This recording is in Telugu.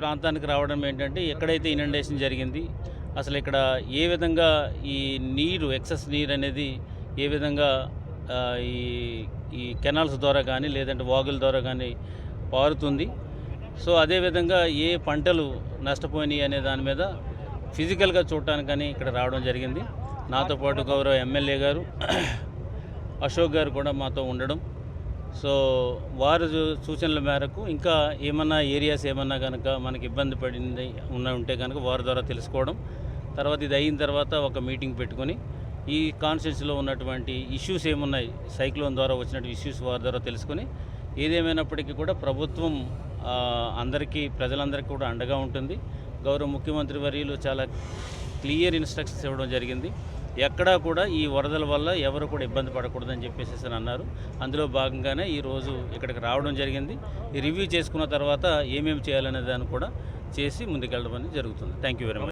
ప్రాంతానికి రావడం ఏంటంటే ఎక్కడైతే ఇనండేషన్ జరిగింది అసలు ఇక్కడ ఏ విధంగా ఈ నీరు ఎక్సెస్ నీరు అనేది ఏ విధంగా ఈ ఈ కెనాల్స్ ద్వారా కానీ లేదంటే వాగుల ద్వారా కానీ పారుతుంది. సో అదేవిధంగా ఏ పంటలు నష్టపోయినాయి అనే దాని మీద ఫిజికల్గా చూడటానికని ఇక్కడ రావడం జరిగింది. నాతో పాటు గౌరవ ఎమ్మెల్యే గారు అశోక్ గారు కూడా మాతో ఉండడం. సో వారు సూచనల మేరకు ఇంకా ఏమన్నా ఏరియాస్ ఏమన్నా కనుక మనకి ఇబ్బంది పడింది ఉంటే కనుక వారి ద్వారా తెలుసుకోవడం, తర్వాత ఇది అయిన తర్వాత ఒక మీటింగ్ పెట్టుకొని ఈ కాన్స్టిట్యూన్సీలో ఉన్నటువంటి ఇష్యూస్ ఏమున్నాయి, సైక్లోన్ ద్వారా వచ్చినటువంటి ఇష్యూస్ వారి ద్వారా తెలుసుకొని ఏదేమైనప్పటికీ కూడా ప్రభుత్వం అందరికీ ప్రజలందరికీ కూడా అండగా ఉంటుంది. గౌరవ ముఖ్యమంత్రి వర్యులు చాలా క్లియర్ ఇన్స్ట్రక్షన్స్ ఇవ్వడం జరిగింది. ఎక్కడా కూడా ఈ వరదల వల్ల ఎవరు కూడా ఇబ్బంది పడకూడదని చెప్పేసి అన్నారు. అందులో భాగంగానే ఈరోజు ఇక్కడికి రావడం జరిగింది. ఈ రివ్యూ చేసుకున్న తర్వాత ఏమేమి చేయాలనే దాన్ని కూడా చేసి ముందుకెళ్ళడం అనేది జరుగుతుంది. Thank you very much.